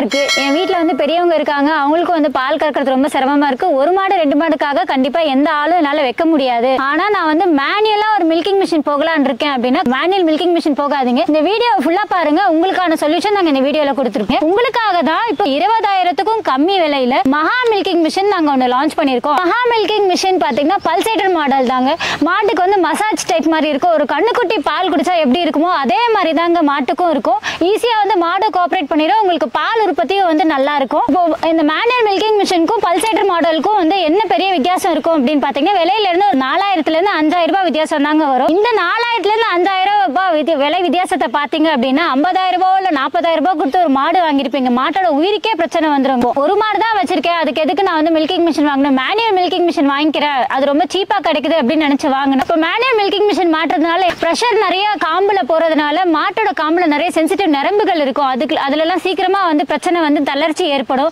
இருக்கு. என் வீட்டில் வந்து பெரியவங்க இருக்காங்க, அவங்களுக்கு வந்து பால் கறக்கிறது ரொம்ப சிரமமா இருக்கு. ஒரு மாடு 2 மாடுக்காக கண்டிப்பா எந்த ஆளும் என்னால வைக்க முடியாது. ஆனா நான் வந்து மேனுவலா ஒரு மில்கிங் மிஷின் போகலான்னு இருக்கேன் அப்படின்னா மேனுவல் மில்கிங் மிஷின் போகாதீங்க. இந்த வீடியோ ஃபுல்லா பாருங்க, உங்களுக்கான சொல்யூஷன் நாங்க இந்த வீடியோல கொடுத்துருக்கேன். உங்களுக்காக தான் இப்போ 20,000க்கும் கம்மி விலையில மகா மில்கிங் மிஷின் நாங்க ஒன்று லான்ச் பண்ணியிருக்கோம். மகா மில்கிங் மிஷின் பாத்தீங்கன்னா பல்சேட்டர் மாடல் தாங்க. மாட்டுக்கு வந்து மசாஜ் டைப் மாதிரி இருக்கும். ஒரு கண்ணுக்குட்டி பால் குடிச்சா எப்படி இருக்குமோ அதே மாதிரி தாங்க மாட்டுக்கும் இருக்கும். ஈஸியா வந்து மாடு கோஆபரேட் பண்ணிடும். உங்களுக்கு பால் உற்பத்தியும் வந்து நல்லா இருக்கும். இப்போ இந்த மேனுவல் மில்கிங் மிஷினுக்கும் பல்சேட்டர் மாடலுக்கும் வந்து என்ன பெரிய வித்தியாசம் இருக்கும் அப்படின்னு பாத்தீங்கன்னா விலையில இருந்து ஒரு 4,000 இருந்து 5,000 ரூபாய் வித்தியாசம் தாங்க வரும். இந்த 4,000 இருந்து 5,000 ரூபாய் விலை வித்தியாசத்தை பாத்தீங்க அப்படின்னா 50,000 ரூபாய் இல்ல 40,000 ரூபாய் கொடுத்து ஒரு மாடு வாங்கிருப்பீங்க. மாட்டோட உயிருக்கே பிரச்சனை வந்துரும். ஒரு மாடு தான் வச்சிருக்கேன், அதுக்கு எதுக்கு நான் வந்து மில்கிங் மிஷின் வாங்கணும், மேனுவல் மில்கிங் மிஷின் வாங்கிக்கிறேன், அது ரொம்ப சீப்பா கிடைக்குது அப்படின்னு நினைச்சு வாங்கணும். இப்போ மேனுவல் மில்கிங் மிஷின் மாட்டுறதுனால பிரஷர் நிறைய காம்புல போறதுனால மாட்டோட காம்புல நிறைய சென்சிட்டிவ் நரம்புகள் இருக்கும். அதுல எல்லாம் சீக்கிரமா வந்து பிரச்சனை வந்து தளர்ச்சி ஏற்படும்.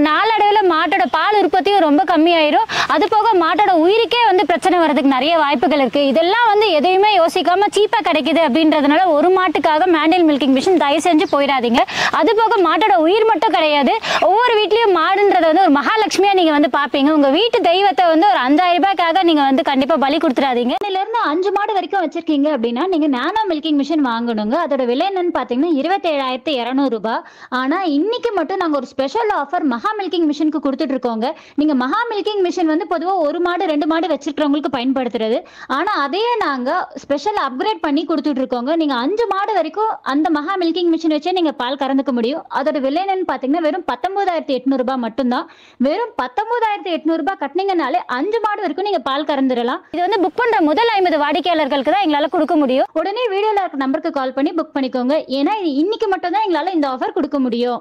நாளடைவுல மாட்டோட பால் உற்பத்தியும் ரொம்ப கம்மியாயிரும். அது போக மாட்டோட உயிருக்கே வந்து பிரச்சனை வர்றதுக்கு நிறைய வாய்ப்புகள் இருக்கு. இதெல்லாம் வந்து எதையுமே யோசிக்காம சீப்பா கிடைக்குது அப்படின்றதுனால ஒரு மாட்டுக்காக மேனுவல் மில்கிங் மிஷின் தயவு செஞ்சு போயிடாதீங்க. அது போக மாட்டோட உயிர் மட்டும் கிடையாது, ஒவ்வொரு வீட்லயும் மாடுன்றது வந்து ஒரு மகாலட்சுமியா நீங்க வந்து பாப்பீங்க. உங்க வீட்டு தெய்வத்தை வந்து ஒரு 5,000 ரூபாய்க்காக நீங்க வந்து கண்டிப்பா பலி கொடுத்துறாதீங்க. இதுல இருந்து 5 மாடு வரைக்கும் வச்சிருக்கீங்க அப்படின்னா நீங்க நானோ மில்கிங் மிஷின் வாங்கணுங்க. அதோட விலை என்னன்னு பாத்தீங்கன்னா 27,200 ரூபாய். ஆனா இன்னைக்கு மட்டும் நாங்க ஒரு ஸ்பெஷல் ஆஃபர் மகா மில்கிங் மிஷினுக்கு கொடுத்துட்டு இருக்கோங்க. நீங்க மகா மில்கிங் மிஷின் வந்து பொதுவா ஒரு மாடு 2 மாடு வச்சிருக்கிறவங்களுக்கு பயன்படுத்துறது. ஆனா அதையே நாங்க ஸ்பெஷல் அப்கிரேட் பண்ணி கொடுத்துட்டு இருக்கோங்க. நீங்க 5 மாடு வரைக்கும் அந்த மகா மில்கிங் மிஷின் வச்சே நீங்க பால் கறந்துக்க முடியும். அதோட விலை என்னன்னு பாத்தீங்கன்னா வெறும் 19,800 ரூபாய் மட்டும்தான். வெறும் 19,800 ரூபாய் கட்டினீங்கனாலே 5 மாடு வரைக்கும் நீங்க பால் கறந்துடலாம். இது வந்து புக் பண்ற முதல் 50 வாடிக்கையாளர்களுக்கு தான் எங்களால கொடுக்க முடியும். உடனே வீடியோல இருக்க நம்பருக்கு கால் பண்ணி புக் பண்ணிக்கோங்க. ஏன்னா இது இன்னைக்கு மட்டும் தான் எங்களால இந்த ஆஃபர் கொடுக்க முடியும்.